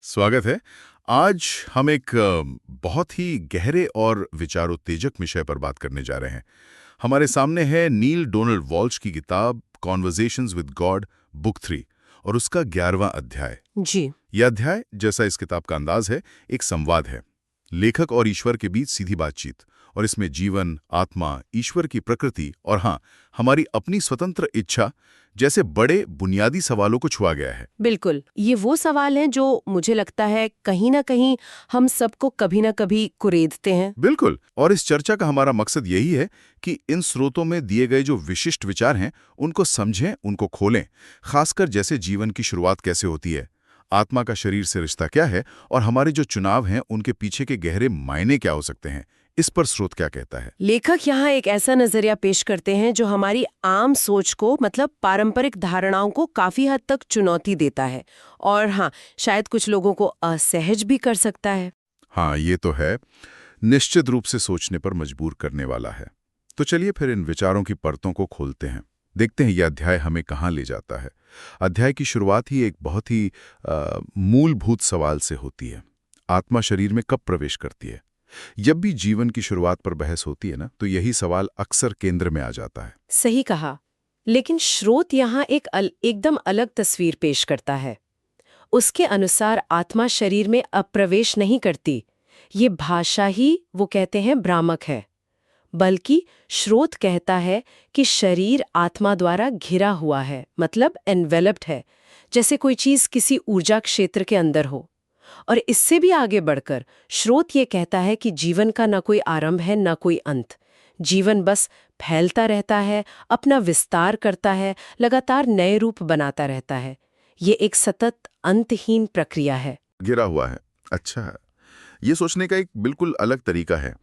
स्वागत है। आज हम एक बहुत ही गहरे और विचारोत्तेजक विषय पर बात करने जा रहे हैं। हमारे सामने है नील डोनाल्ड वॉल्श की किताब कॉन्वर्सेशंस विद गॉड बुक 3 और उसका 11वां अध्याय। जी। यह अध्याय, जैसा इस किताब का अंदाज है, एक संवाद है, लेखक और ईश्वर के बीच सीधी बातचीत, और इसमें जीवन, आत्मा, ईश्वर की प्रकृति और हाँ, हमारी अपनी स्वतंत्र इच्छा जैसे बड़े बुनियादी सवालों को छुआ गया है। बिल्कुल, ये वो सवाल हैं जो मुझे लगता है कहीं ना कहीं हम सबको कभी ना कभी कुरेदते हैं। बिल्कुल, और इस चर्चा का हमारा मकसद यही है कि इन स्रोतों में दिए गए जो विशिष्ट विचार हैं उनको समझें, उनको खोलें, खासकर जैसे जीवन की शुरुआत कैसे होती है, आत्मा का शरीर से रिश्ता क्या है और हमारे जो चुनाव हैं उनके पीछे के गहरे मायने क्या हो सकते हैं, इस पर स्रोत क्या कहता है। लेखक यहाँ एक ऐसा नजरिया पेश करते हैं जो हमारी आम सोच को, मतलब पारंपरिक धारणाओं को काफी हद तक चुनौती देता है और हाँ, शायद कुछ लोगों को असहज भी कर सकता है। हाँ, ये तो है, निश्चित रूप से सोचने पर मजबूर करने वाला है। तो चलिए फिर इन विचारों की परतों को खोलते हैं, देखते हैं यह अध्याय हमें कहाँ ले जाता है। अध्याय की शुरुआत ही एक बहुत ही मूलभूत सवाल से होती है। आत्मा शरीर में कब प्रवेश करती है? जब भी जीवन की शुरुआत पर बहस होती है ना, तो यही सवाल अक्सर केंद्र में आ जाता है। सही कहा, लेकिन स्रोत यहाँ एकदम अलग तस्वीर पेश करता है। उसके अनुसार आत्मा शरीर में अप्रवेश नहीं करती। ये भाषा ही, वो कहते हैं, भ्रामक है। बल्कि स्रोत कहता है कि शरीर आत्मा द्वारा घिरा हुआ है, मतलब एनवेलप्ड है, जैसे कोई चीज किसी ऊर्जा क्षेत्र के अंदर हो। और इससे भी आगे बढ़कर स्रोत ये कहता है कि जीवन का न कोई आरंभ है न कोई अंत। जीवन बस फैलता रहता है, अपना विस्तार करता है, लगातार नए रूप बनाता रहता है। ये एक सतत अंतहीन प्रक्रिया है। गिरा हुआ है, अच्छा है। ये सोचने का एक बिल्कुल अलग तरीका है,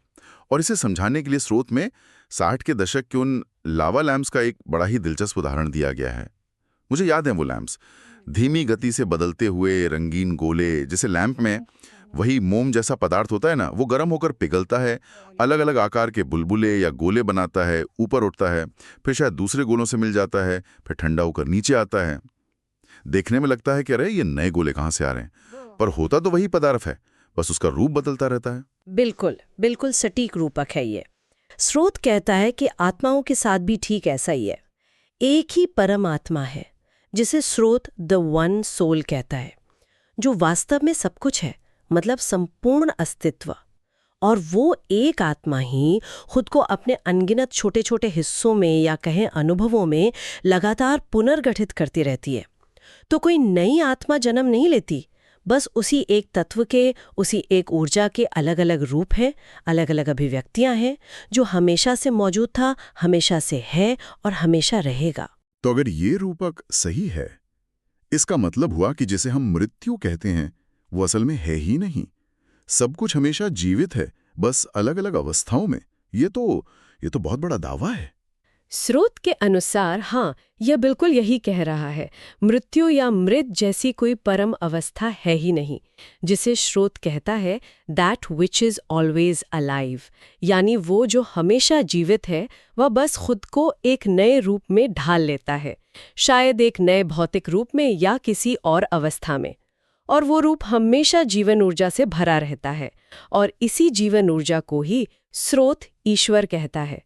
और इसे समझाने के लिए स्रोत में 60 के दशक के उन लावा लैम्प्स का एक बड़ा ही दिलचस्प उदाहरण दिया गया है। मुझे याद है वो लैम्प्स, धीमी गति से बदलते हुए रंगीन गोले, जैसे लैंप में वही मोम जैसा पदार्थ होता है ना, वो गर्म होकर पिघलता है, अलग अलग आकार के बुलबुले या गोले बनाता है, ऊपर उठता है, फिर शायद दूसरे गोलों से मिल जाता है, फिर ठंडा होकर नीचे आता है। देखने में लगता है कि अरे ये नए गोले कहाँ से आ रहे हैं, पर होता तो वही पदार्थ है, बस उसका रूप बदलता रहता है। बिल्कुल बिल्कुल सटीक रूपक है ये। स्रोत कहता है कि आत्माओं के साथ भी ठीक ऐसा ही है। एक ही परम आत्मा है जिसे स्रोत द वन सोल कहता है, जो वास्तव में सब कुछ है, मतलब संपूर्ण अस्तित्व। और वो एक आत्मा ही खुद को अपने अनगिनत छोटे छोटे हिस्सों में या कहें अनुभवों में लगातार पुनर्गठित करती रहती है। तो कोई नई आत्मा जन्म नहीं लेती, बस उसी एक तत्व के, उसी एक ऊर्जा के अलग अलग रूप हैं, अलग अलग अभिव्यक्तियां हैं, जो हमेशा से मौजूद था, हमेशा से है और हमेशा रहेगा। तो अगर ये रूपक सही है, इसका मतलब हुआ कि जिसे हम मृत्यु कहते हैं वो असल में है ही नहीं। सब कुछ हमेशा जीवित है, बस अलग अलग अवस्थाओं में। ये तो बहुत बड़ा दावा है। स्रोत के अनुसार हाँ, यह बिल्कुल यही कह रहा है। मृत्यु या मृत जैसी कोई परम अवस्था है ही नहीं। जिसे स्रोत कहता है that which is always alive, यानी वो जो हमेशा जीवित है, वह बस खुद को एक नए रूप में ढाल लेता है, शायद एक नए भौतिक रूप में या किसी और अवस्था में। और वो रूप हमेशा जीवन ऊर्जा से भरा रहता है, और इसी जीवन ऊर्जा को ही स्रोत ईश्वर कहता है।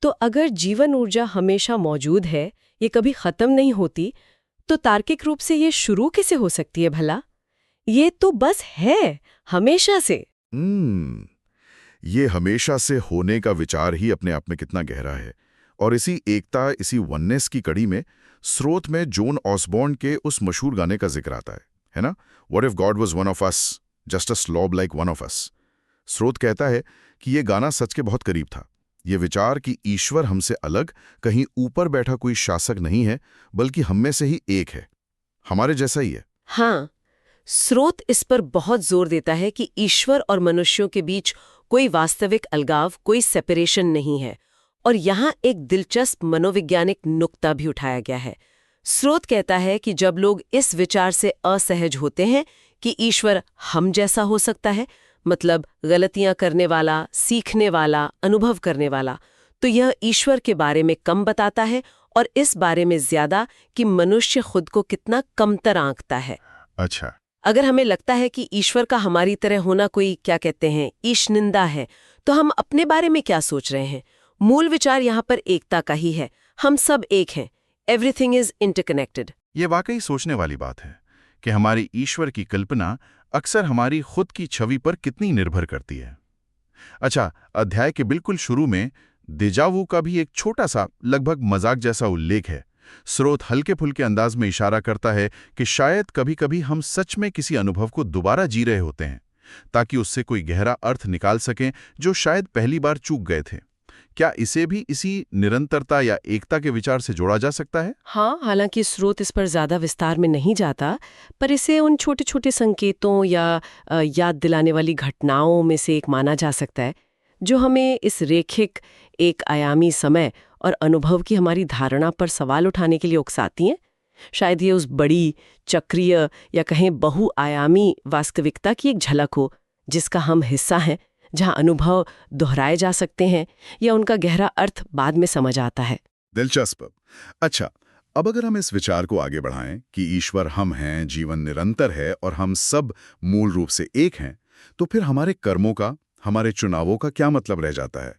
तो अगर जीवन ऊर्जा हमेशा मौजूद है, ये कभी खत्म नहीं होती, तो तार्किक रूप से ये शुरू कैसे हो सकती है भला? ये तो बस है, हमेशा से। ये हमेशा से होने का विचार ही अपने आप में कितना गहरा है। और इसी एकता, इसी वननेस की कड़ी में स्रोत में जॉन ऑसबॉर्न के उस मशहूर गाने का जिक्र आता है ना? What if God was one of us, just a slob like one of us. स्रोत कहता है कि ये गाना सच के बहुत करीब था। ये विचार कि ईश्वर हमसे अलग, कहीं ऊपर बैठा कोई शासक नहीं है, बल्कि हम में से ही एक है, हमारे जैसा ही है। हाँ, स्रोत इस पर बहुत जोर देता है कि ईश्वर और मनुष्यों के बीच कोई वास्तविक अलगाव, कोई सेपरेशन नहीं है। और यहाँ एक दिलचस्प मनोवैज्ञानिक नुक्ता भी उठाया गया है। स्रोत कहता है कि जब लोग इस विचार से असहज होते हैं कि ईश्वर हम जैसा हो सकता है, मतलब गलतियां करने वाला, सीखने वाला, अनुभव करने वाला, तो यह ईश्वर के बारे में कम बताता है और इस बारे में ज्यादा कि मनुष्य खुद को कितना कमतर आंकता है। अच्छा, अगर हमें लगता है कि ईश्वर का हमारी तरह होना कोई क्या कहते हैं ईशनिंदा है, तो हम अपने बारे में क्या सोच रहे हैं? मूल विचार यहाँ पर एकता का ही है। हम सब एक हैं। Everything is interconnected. ये वाकई सोचने वाली बात है कि हमारी ईश्वर की कल्पना अक्सर हमारी खुद की छवि पर कितनी निर्भर करती है। अच्छा, अध्याय के बिल्कुल शुरू में देजावू का भी एक छोटा सा लगभग मजाक जैसा उल्लेख है। स्रोत हल्के फुल्के अंदाज में इशारा करता है कि शायद कभी-कभी हम सच में किसी अनुभव को दोबारा जी रहे होते हैं, ताकि उससे कोई गहरा अर्थ निकाल सकें जो शायद पहली बार चूक गए थे। क्या इसे भी इसी निरंतरता या एकता के विचार से जोड़ा जा सकता है? हाँ, हालांकि स्रोत इस पर ज्यादा विस्तार में नहीं जाता, पर इसे उन छोटे छोटे संकेतों या याद दिलाने वाली घटनाओं में से एक माना जा सकता है जो हमें इस रेखिक एक आयामी समय और अनुभव की हमारी धारणा पर सवाल उठाने के लिए उकसाती हैं। शायद ये उस बड़ी चक्रीय या कहें बहुआयामी वास्तविकता की एक झलक हो जिसका हम हिस्सा हैं, जहां अनुभव दोहराए जा सकते हैं या उनका गहरा अर्थ बाद में समझ आता है। दिलचस्प। अच्छा, अब अगर हम इस विचार को आगे बढ़ाएं कि ईश्वर हम हैं, जीवन निरंतर है और हम सब मूल रूप से एक हैं, तो फिर हमारे कर्मों का, हमारे चुनावों का क्या मतलब रह जाता है?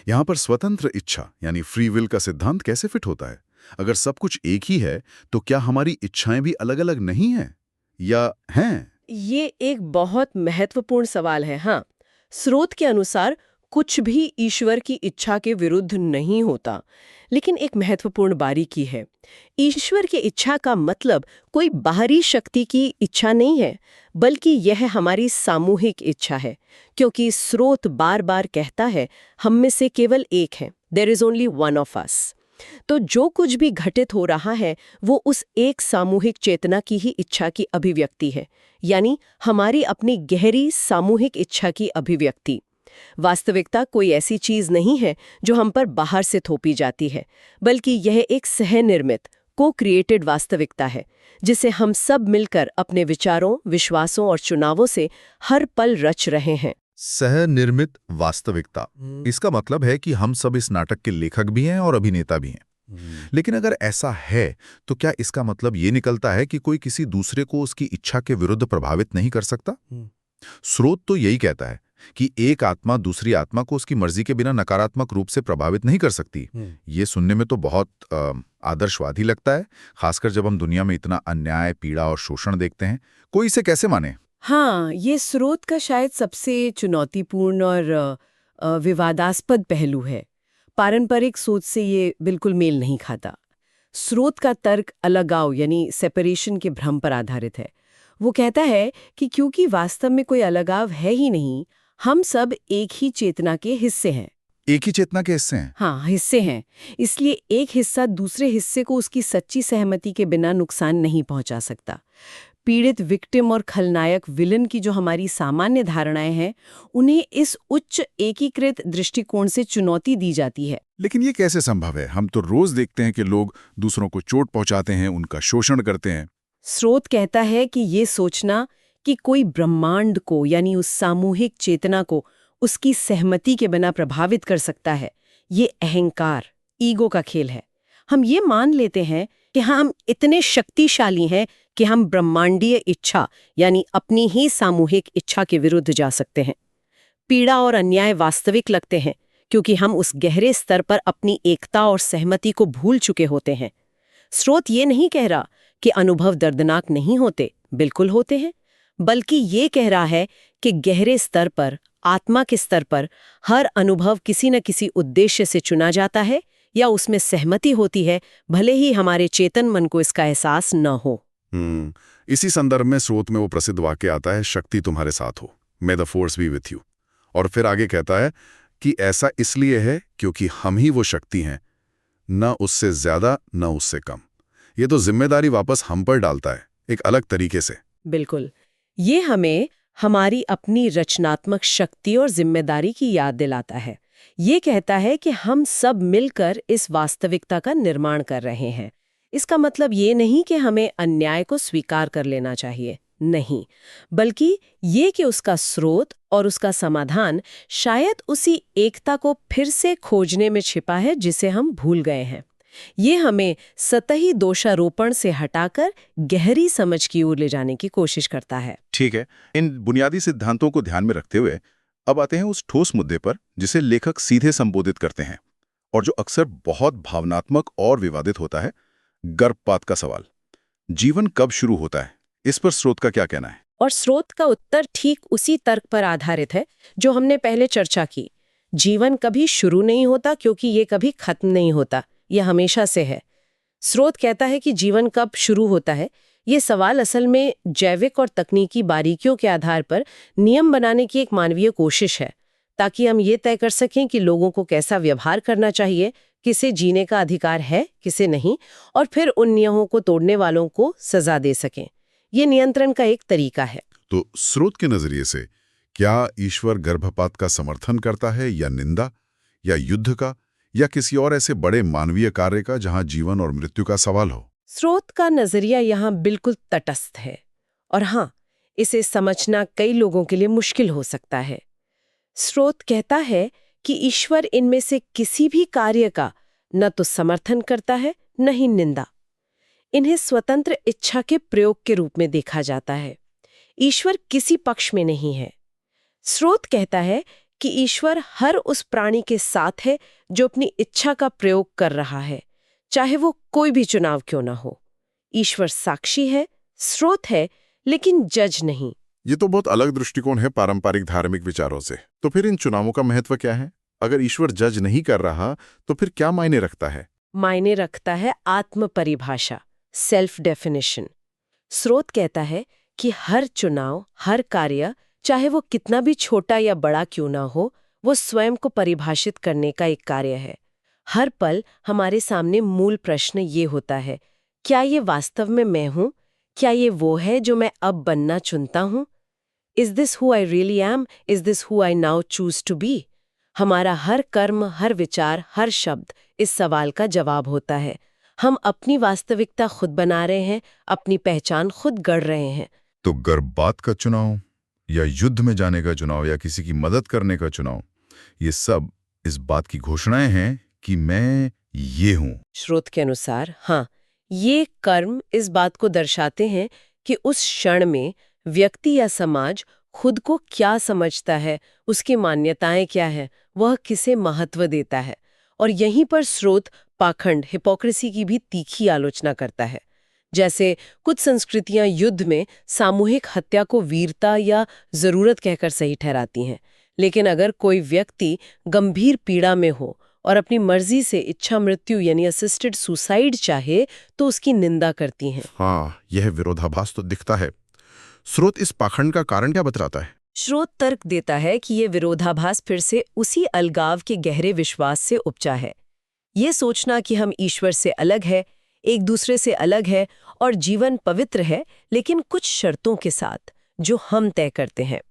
यहाँ पर स्वतंत्र इच्छा यानी फ्री विल का सिद्धांत कैसे फिट होता है? अगर सब कुछ एक ही है, तो क्या हमारी इच्छाएं भी अलग-अलग नहीं हैं या हैं? ये एक बहुत महत्वपूर्ण सवाल है। हाँ, स्रोत के अनुसार कुछ भी ईश्वर की इच्छा के विरुद्ध नहीं होता, लेकिन एक महत्वपूर्ण बारीकी है। ईश्वर की इच्छा का मतलब कोई बाहरी शक्ति की इच्छा नहीं है, बल्कि यह हमारी सामूहिक इच्छा है, क्योंकि स्रोत बार बार कहता है हम में से केवल एक है, there is only one of us. तो जो कुछ भी घटित हो रहा है वो उस एक सामूहिक चेतना की ही इच्छा की अभिव्यक्ति है, यानी हमारी अपनी गहरी सामूहिक इच्छा की अभिव्यक्ति। वास्तविकता कोई ऐसी चीज नहीं है जो हम पर बाहर से थोपी जाती है, बल्कि यह एक सह-निर्मित को-क्रिएटेड वास्तविकता है जिसे हम सब मिलकर अपने विचारों, विश्वासों और चुनावों से हर पल रच रहे हैं। सह-निर्मित वास्तविकता, इसका मतलब है कि हम सब इस नाटक के लेखक भी हैं और अभिनेता भी हैं। लेकिन अगर ऐसा है तो क्या इसका मतलब ये निकलता है कि कोई किसी दूसरे को उसकी इच्छा के विरुद्ध प्रभावित नहीं कर सकता? स्रोत तो यही कहता है कि एक आत्मा दूसरी आत्मा को उसकी मर्जी के बिना नकारात्मक रूप से प्रभावित नहीं कर सकती। ये सुनने में तो बहुत आदर्शवादी लगता है, खासकर जब हम दुनिया में इतना अन्याय, पीड़ा और शोषण देखते हैं। कोई इसे कैसे माने? हाँ, ये स्रोत का शायद सबसे चुनौतीपूर्ण और विवादास्पद पहलू है। पारंपरिक सोच से ये बिल्कुल मेल नहीं खाता। स्रोत का तर्क अलगाव यानी सेपरेशन के भ्रम पर आधारित है। वो कहता है कि क्योंकि वास्तव में कोई अलगाव है ही नहीं, हम सब एक ही चेतना के हिस्से हैं। एक ही चेतना के हिस्से हैं? हाँ, हिस्से हैं। इसलिए एक हिस्सा दूसरे हिस्से को उसकी सच्ची सहमति के बिना नुकसान नहीं पहुंचा सकता। पीड़ित, विक्टिम और खलनायक, विलन की जो हमारी सामान्य धारणाएं हैं, उन्हें इस उच्च एकीकृत दृष्टिकोण से चुनौती दी जाती है। लेकिन ये कैसे संभव है? हम तो रोज देखते हैं कि लोग दूसरों को चोट पहुंचाते हैं, उनका शोषण करते हैं। स्रोत कहता है कि ये सोचना कि कोई ब्रह्मांड को यानी उस सामूहिक चेतना को उसकी सहमति के बिना प्रभावित कर सकता है, ये अहंकार, ईगो का खेल है। हम ये मान लेते हैं कि हम इतने शक्तिशाली हैं कि हम ब्रह्मांडीय इच्छा यानी अपनी ही सामूहिक इच्छा के विरुद्ध जा सकते हैं। पीड़ा और अन्याय वास्तविक लगते हैं क्योंकि हम उस गहरे स्तर पर अपनी एकता और सहमति को भूल चुके होते हैं। स्रोत ये नहीं कह रहा कि अनुभव दर्दनाक नहीं होते, बिल्कुल होते हैं, बल्कि ये कह रहा है कि गहरे स्तर पर, आत्मा के स्तर पर हर अनुभव किसी न किसी उद्देश्य से चुना जाता है या उसमें सहमति होती है, भले ही हमारे चेतन मन को इसका एहसास न हो। इसी संदर्भ में स्रोत में वो प्रसिद्ध वाक्य आता है, शक्ति तुम्हारे साथ हो, मे the force B with you. और फिर आगे कहता है कि ऐसा इसलिए है क्योंकि हम ही वो शक्ति हैं, न उससे ज्यादा न उससे कम। ये तो जिम्मेदारी वापस हम पर डालता है, एक अलग तरीके से। बिल्कुल, ये हमें हमारी अपनी रचनात्मक शक्ति और जिम्मेदारी की याद दिलाता है। ये कहता है कि हम सब मिलकर इस वास्तविकता का निर्माण कर रहे हैं। इसका मतलब ये नहीं कि हमें अन्याय को स्वीकार कर लेना चाहिए, नहीं, बल्कि ये कि उसका स्रोत और उसका समाधान शायद उसी एकता को फिर से खोजने में छिपा है जिसे हम भूल गए हैं। ये हमें सतही दोषारोपण से हटाकर गहरी समझ की ओर ले जाने की कोशिश करता है। ठीक है, इन बुनियादी सिद्धांतों को ध्यान में रखते हुए अब आते हैं उस ठोस मुद्दे पर जिसे लेखक सीधे संबोधित करते हैं और जो अक्सर बहुत भावनात्मक और विवादित होता है, गर्भपात का सवाल। जीवन कब शुरू होता है, इस पर स्रोत का क्या कहना है? और स्रोत का उत्तर ठीक उसी तर्क पर आधारित है जो हमने पहले चर्चा की। जीवन कभी शुरू नहीं होता क्योंकि ये कभी खत्म नहीं होता, यह हमेशा से है। स्रोत कहता है कि जीवन कब शुरू होता है, ये सवाल असल में जैविक और तकनीकी बारीकियों के आधार पर नियम बनाने की एक मानवीय कोशिश है, ताकि हम ये तय कर सकें कि लोगों को कैसा व्यवहार करना चाहिए, किसे जीने का अधिकार है, किसे नहीं, और फिर उन नियमों को तोड़ने वालों को सजा दे सकें। ये नियंत्रण का एक तरीका है। तो स्रोत के नजरिए से क्या ईश्वर गर्भपात का समर्थन करता है, या निंदा, या युद्ध का, या किसी और ऐसे बड़े मानवीय कार्य का जहां जीवन और मृत्यु का सवाल हो? स्रोत का नजरिया यहाँ बिल्कुल तटस्थ है, और हाँ, इसे समझना कई लोगों के लिए मुश्किल हो सकता है। स्रोत कहता है कि ईश्वर इनमें से किसी भी कार्य का न तो समर्थन करता है, न ही निंदा। इन्हें स्वतंत्र इच्छा के प्रयोग के रूप में देखा जाता है। ईश्वर किसी पक्ष में नहीं है। स्रोत कहता है कि ईश्वर हर उस प्राणी के साथ है जो अपनी इच्छा का प्रयोग कर रहा है, चाहे वो कोई भी चुनाव क्यों ना हो। ईश्वर साक्षी है, स्रोत है, लेकिन जज नहीं। ये तो बहुत अलग दृष्टिकोण है पारंपरिक धार्मिक विचारों से। तो फिर इन चुनावों का महत्व क्या है? अगर ईश्वर जज नहीं कर रहा तो फिर क्या मायने रखता है? मायने रखता है आत्म परिभाषा, सेल्फ डेफिनेशन। स्रोत कहता है कि हर चुनाव, हर कार्य, चाहे वो कितना भी छोटा या बड़ा क्यों ना हो, वो स्वयं को परिभाषित करने का एक कार्य है। हर पल हमारे सामने मूल प्रश्न ये होता है, क्या ये वास्तव में मैं हूं? क्या ये वो है जो मैं अब बनना चुनता हूं? Is this who I really am? Is this who I now choose to be? हमारा हर कर्म, हर विचार, हर शब्द इस सवाल का जवाब होता है। हम अपनी वास्तविकता खुद बना रहे हैं, अपनी पहचान खुद गढ़ रहे हैं। तो गर्भपात का चुनाव, या युद्ध में जाने का चुनाव, या किसी की मदद करने का चुनाव, ये सब इस बात की घोषणाएं हैं कि मैं ये हूं। स्रोत के अनुसार हाँ, ये कर्म इस बात को दर्शाते हैं कि उस क्षण में व्यक्ति या समाज खुद को क्या समझता है, उसकी मान्यताएं क्या है, वह किसे महत्व देता है। और यहीं पर स्रोत पाखंड, हिपोक्रेसी की भी तीखी आलोचना करता है। जैसे कुछ संस्कृतियां युद्ध में सामूहिक हत्या को वीरता या जरूरत कहकर सही ठहराती हैं, लेकिन अगर कोई व्यक्ति गंभीर पीड़ा में हो और अपनी मर्जी से इच्छा मृत्यु यानी असिस्टेड सुसाइड चाहे, तो उसकी निंदा करती हैं। हाँ, यह विरोधाभास तो दिखता है। स्रोत इस पाखंड का कारण क्या बतलाता है? स्रोत तर्क देता है कि ये विरोधाभास फिर से उसी अलगाव के गहरे विश्वास से उपजा है। ये सोचना कि हम ईश्वर से अलग है, एक दूसरे से अलग है और जीवन पवित्र है, लेकिन कुछ शर्तों के साथ जो हम तय करते हैं।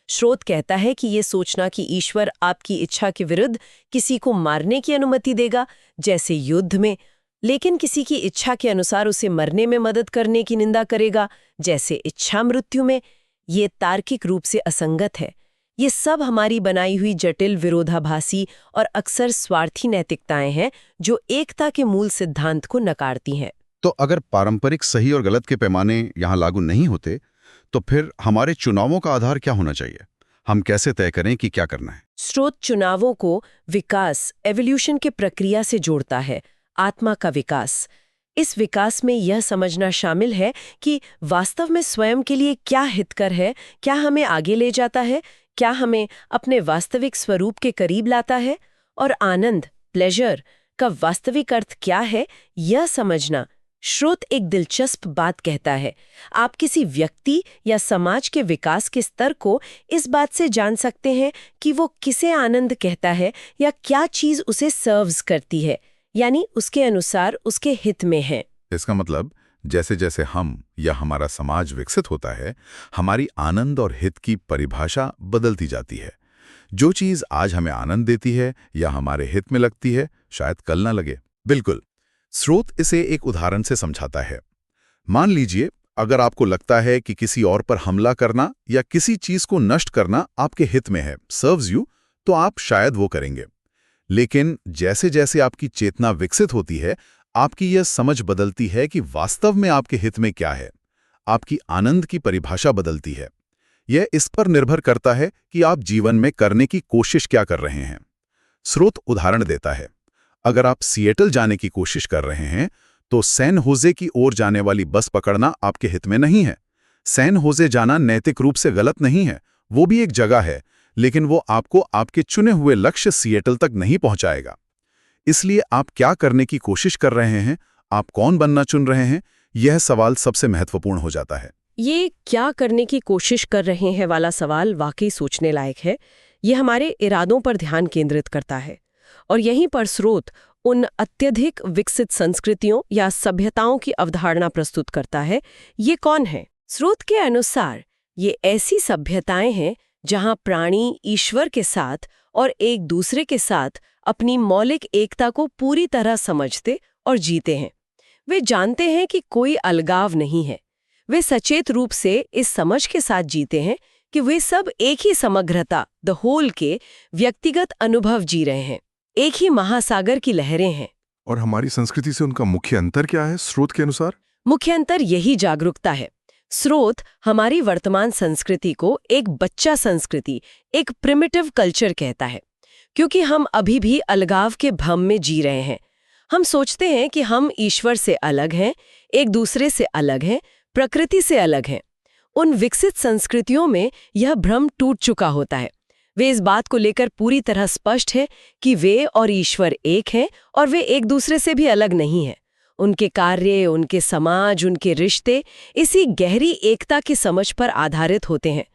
स्रोत कहता है कि ये सोचना कि ईश्वर आपकी इच्छा के विरुद्ध किसी को मारने की अनुमति देगा, जैसे युद्ध में, लेकिन किसी की इच्छा के अनुसार उसे मरने में मदद करने की निंदा करेगा, जैसे इच्छा मृत्यु में, ये तार्किक रूप से असंगत है। ये सब हमारी बनाई हुई जटिल, विरोधाभासी और अक्सर स्वार्थी नैतिकताएं हैं जो एकता के मूल सिद्धांत को नकारती हैं। तो अगर पारंपरिक सही और गलत के पैमाने यहाँ लागू नहीं होते, तो फिर हमारे चुनावों का आधार क्या होना चाहिए? हम कैसे तय करें कि क्या करना है? स्रोत चुनावों को विकास, एवोल्यूशन के प्रक्रिया से जोड़ता है, आत्मा का विकास। इस विकास में यह समझना शामिल है कि वास्तव में स्वयं के लिए क्या हितकर है, क्या हमें आगे ले जाता है, क्या हमें अपने वास्तविक स्वरूप के करीब लाता है, और आनंद, प्लेजर का वास्तविक अर्थ क्या है, यह समझना। स्रोत एक दिलचस्प बात कहता है, आप किसी व्यक्ति या समाज के विकास के स्तर को इस बात से जान सकते हैं कि वो किसे आनंद कहता है या क्या चीज उसे सर्व्स करती है, यानी उसके अनुसार उसके हित में है। इसका मतलब जैसे जैसे हम या हमारा समाज विकसित होता है, हमारी आनंद और हित की परिभाषा बदलती जाती है। जो चीज आज हमें आनंद देती है या हमारे हित में लगती है, शायद कल ना लगे। बिल्कुल। स्रोत इसे एक उदाहरण से समझाता है। मान लीजिए, अगर आपको लगता है कि किसी और पर हमला करना या किसी चीज को नष्ट करना आपके हित में है, सर्व्स यू, तो आप शायद वो करेंगे। लेकिन जैसे जैसे आपकी चेतना विकसित होती है, आपकी यह समझ बदलती है कि वास्तव में आपके हित में क्या है। आपकी आनंद की परिभाषा बदलती है। यह इस पर निर्भर करता है कि आप जीवन में करने की कोशिश क्या कर रहे हैं। स्रोत उदाहरण देता है, अगर आप सिएटल जाने की कोशिश कर रहे हैं तो सैन होजे की ओर जाने वाली बस पकड़ना आपके हित में नहीं है। सैन होजे जाना नैतिक रूप से गलत नहीं है, वो भी एक जगह है, लेकिन वो आपको आपके चुने हुए लक्ष्य सिएटल तक नहीं पहुंचाएगा। इसलिए आप क्या करने की कोशिश कर रहे हैं, आप कौन बनना चुन रहे हैं, यह सवाल सबसे महत्वपूर्ण हो जाता है। ये क्या करने की कोशिश कर रहे हैं वाला सवाल वाकई सोचने लायक है। ये हमारे इरादों पर ध्यान केंद्रित करता है और यहीं पर स्रोत उन अत्यधिक विकसित संस्कृतियों या सभ्यताओं की अवधारणा प्रस्तुत करता है। ये कौन है? स्रोत के अनुसार ये ऐसी सभ्यताएं हैं जहां प्राणी ईश्वर के साथ और एक दूसरे के साथ अपनी मौलिक एकता को पूरी तरह समझते और जीते हैं। वे जानते हैं कि कोई अलगाव नहीं है। वे सचेत रूप से इस समझ के साथ जीते हैं कि वे सब एक ही समग्रता, द होल के व्यक्तिगत अनुभव जी रहे हैं, एक ही महासागर की लहरें हैं। और हमारी संस्कृति से उनका मुख्य अंतर क्या है स्रोत के अनुसार? मुख्य अंतर यही जागरूकता है। स्रोत हमारी वर्तमान संस्कृति को एक बच्चा संस्कृति, एक प्रिमिटिव कल्चर कहता है, क्योंकि हम अभी भी अलगाव के भ्रम में जी रहे हैं। हम सोचते हैं कि हम ईश्वर से अलग हैं, एक दूसरे से अलग हैं, प्रकृति से अलग हैं। उन विकसित संस्कृतियों में यह भ्रम टूट चुका होता है। वे इस बात को लेकर पूरी तरह स्पष्ट है कि वे और ईश्वर एक हैं और वे एक दूसरे से भी अलग नहीं हैं। उनके कार्य, उनके समाज, उनके रिश्ते इसी गहरी एकता की समझ पर आधारित होते हैं।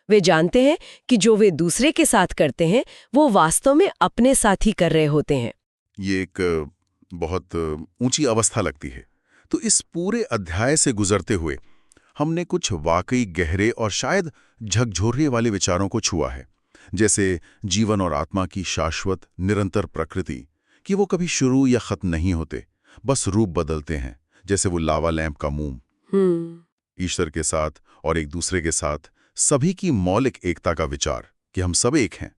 वे जानते हैं कि जो वे दूसरे के साथ करते हैं वो वास्तव में अपने साथ ही कर रहे होते हैं। ये एक बहुत ऊंची अवस्था लगती है। तो इस पूरे अध्याय से गुजरते हुए हमने कुछ वाकई गहरे और शायद झकझोरने वाले विचारों को छुआ है, जैसे जीवन और आत्मा की शाश्वत निरंतर प्रकृति, कि वो कभी शुरू या खत्म नहीं होते, बस रूप बदलते हैं, जैसे वो लावा लैंप का मोम। ईश्वर के साथ और एक दूसरे के साथ सभी की मौलिक एकता का विचार कि हम सब एक हैं।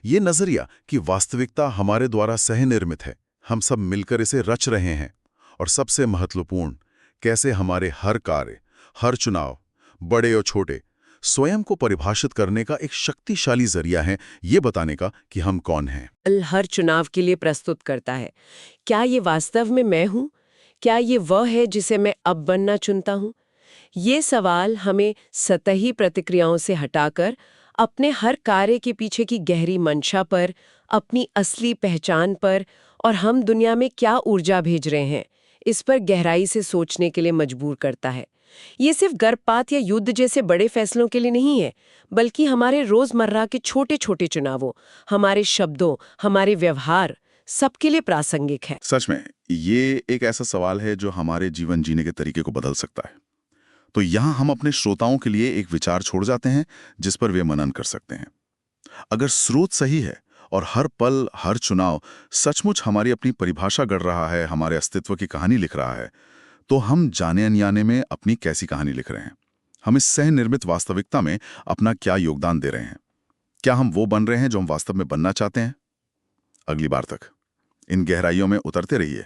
ये नजरिया कि वास्तविकता हमारे द्वारा सहनिर्मित है, हम सब मिलकर इसे रच रहे हैं, और सबसे महत्वपूर्ण, कैसे हमारे हर कार्य, हर चुनाव, बड़े और छोटे, स्वयं को परिभाषित करने का एक शक्तिशाली जरिया है, ये बताने का कि हम कौन हैं। हर चुनाव के लिए प्रस्तुत करता है। क्या ये वास्तव में मैं हूँ? क्या ये वह है जिसे मैं अब बनना चुनता हूँ? ये सवाल हमें सतही प्रतिक्रियाओं से हटाकर अपने हर कार्य के पीछे की गहरी मंशा पर, अपनी असली पहचान पर और हम दुनिया में क्या ऊर्जा भेज रहे हैं, इस पर गहराई से सोचने के लिए मजबूर करता है। ये सिर्फ गर्भपात या युद्ध जैसे बड़े फैसलों के लिए नहीं है, बल्कि हमारे रोजमर्रा के छोटे छोटे चुनावों, हमारे शब्दों, हमारे व्यवहार, सबके लिए प्रासंगिक है। सच में ये एक ऐसा सवाल है जो हमारे जीवन जीने के तरीके को बदल सकता है। तो यहाँ हम अपने श्रोताओं के लिए एक विचार छोड़ जाते हैं जिस पर वे मनन कर सकते हैं। अगर स्रोत सही है और हर पल, हर चुनाव सचमुच हमारी अपनी परिभाषा गढ़ रहा है, हमारे अस्तित्व की कहानी लिख रहा है, तो हम जाने अनजाने में अपनी कैसी कहानी लिख रहे हैं? हम इस सह निर्मित वास्तविकता में अपना क्या योगदान दे रहे हैं? क्या हम वो बन रहे हैं जो हम वास्तव में बनना चाहते हैं? अगली बार तक इन गहराइयों में उतरते रहिए।